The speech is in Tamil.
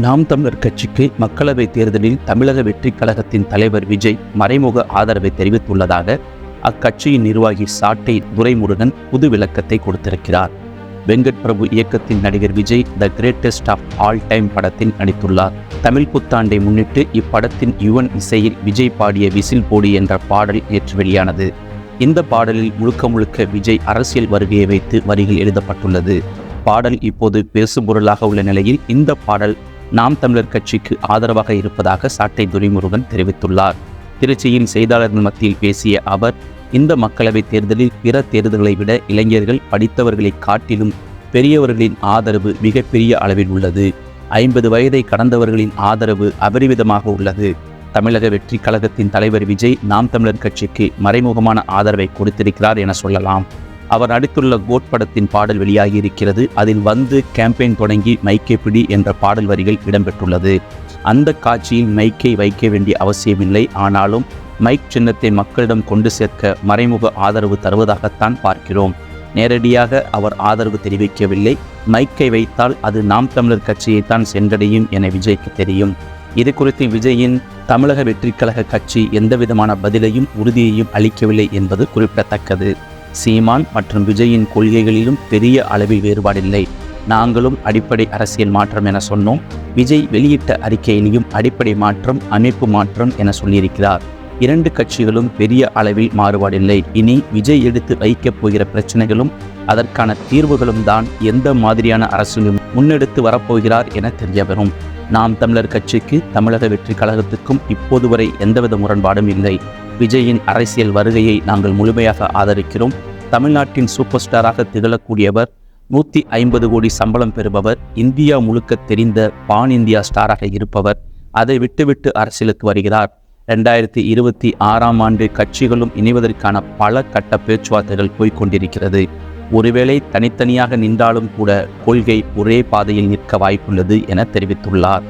நாம் தமிழர் கட்சிக்கு மக்களவைத் தேர்தலில் தமிழக வெற்றிக் கழகத்தின் தலைவர் விஜய் மறைமுக ஆதரவை தெரிவித்துள்ளதாக அக்கட்சியின் நிர்வாகி சாட்டை துரைமுருகன் புது விளக்கத்தை கொடுத்திருக்கிறார். வெங்கட் பிரபு இயக்கத்தில் நடிகர் Vijay the greatest of all time படத்தில் நடித்துள்ளார். தமிழ் புத்தாண்டை முன்னிட்டு இப்படத்தின் யுவன் இசையில் விஜய் பாடிய விசில் போடி என்ற பாடல் நேற்று வெளியானது. இந்த பாடலில் முழுக்க விஜய் அரசியல் வருகையை வைத்து வரிகள் எழுதப்பட்டுள்ளது. பாடல் இப்போது பேசுபொருளாக உள்ள நிலையில் இந்த பாடல் நாம் தமிழர் கட்சிக்கு ஆதரவாக இருப்பதாக சாட்டை துரைமுருகன் தெரிவித்துள்ளார். திருச்சியில் செய்தியாளர்கள் மத்தியில் பேசிய அவர், இந்த மக்களவைத் தேர்தலில் பிற தேர்தல்களை விட இளைஞர்கள் படித்தவர்களை காட்டிலும் பெரியவர்களின் ஆதரவு மிகப்பெரிய அளவில் உள்ளது. 50 வயதை கடந்தவர்களின் ஆதரவு அபரிவிதமாக உள்ளது. தமிழக வெற்றிக் கழகத்தின் தலைவர் விஜய் நாம் தமிழர் கட்சிக்கு மறைமுகமான ஆதரவை கொடுத்திருக்கிறார் என சொல்லலாம். அவர் நடித்துள்ள கோட் படத்தின் பாடல் வெளியாகி இருக்கிறது. அதில் வந்து கேம்பெயின் தொடங்கி மைக்கை பிடி என்ற பாடல் வரிகள் இடம்பெற்றுள்ளது. அந்த காட்சியில் மைக்கை வைக்க வேண்டிய அவசியமில்லை. ஆனாலும் மைக் சின்னத்தை மக்களிடம் கொண்டு சேர்க்க மறைமுக ஆதரவு தருவதாகத்தான் பார்க்கிறோம். நேரடியாக அவர் ஆதரவு தெரிவிக்கவில்லை. மைக்கை வைத்தால் அது நாம் தமிழர் கட்சியைத்தான் சென்றடையும் என விஜய்க்கு தெரியும். இது குறித்து விஜயின் தமிழக வெற்றிக் கழக கட்சி எந்தவிதமான பதிலையும் உறுதியையும் அளிக்கவில்லை என்பது குறிப்பிடத்தக்கது. சீமான் மற்றும் விஜயின் கொள்கைகளிலும் பெரிய அளவில் வேறுபாடில்லை. நாங்களும் அடிப்படை அரசியல் மாற்றம் என சொன்னோம். விஜய் வெளியிட்ட அறிக்கையிலையும் அடிப்படை மாற்றம், அமைப்பு மாற்றம் என சொல்லியிருக்கிறார். 2 கட்சிகளும் பெரிய அளவில் மாறுபாடில்லை. இனி விஜய் எடுத்து வைக்கப் போகிற பிரச்சனைகளும் அதற்கான தீர்வுகளும் தான் எந்த மாதிரியான அரசியலும் முன்னெடுத்து வரப்போகிறார் என தெரிய வரும். நாம் தமிழர் கட்சிக்கு தமிழக வெற்றிக் கழகத்துக்கும் இப்போது வரை எந்தவித முரண்பாடும் இல்லை. விஜயின் அரசியல் வருகையை நாங்கள் முழுமையாக ஆதரிக்கிறோம். தமிழ்நாட்டின் சூப்பர் ஸ்டாராக திகழக்கூடியவர், 150 கோடி சம்பளம் பெறுபவர், இந்தியா முழுக்க தெரிந்த பான் இந்தியா ஸ்டாராக இருப்பவர். அதை விட்டுவிட்டு அரசியலுக்கு வருகிறார். 2026ஆம் ஆண்டு கட்சிகளும் இணைவதற்கான பல கட்ட பேச்சுவார்த்தைகள் போய்கொண்டிருக்கிறது. ஒருவேளை தனித்தனியாக நின்றாலும் கூட கொள்கை ஒரே பாதையில் நிற்க வாய்ப்புள்ளது என தெரிவித்துள்ளார்.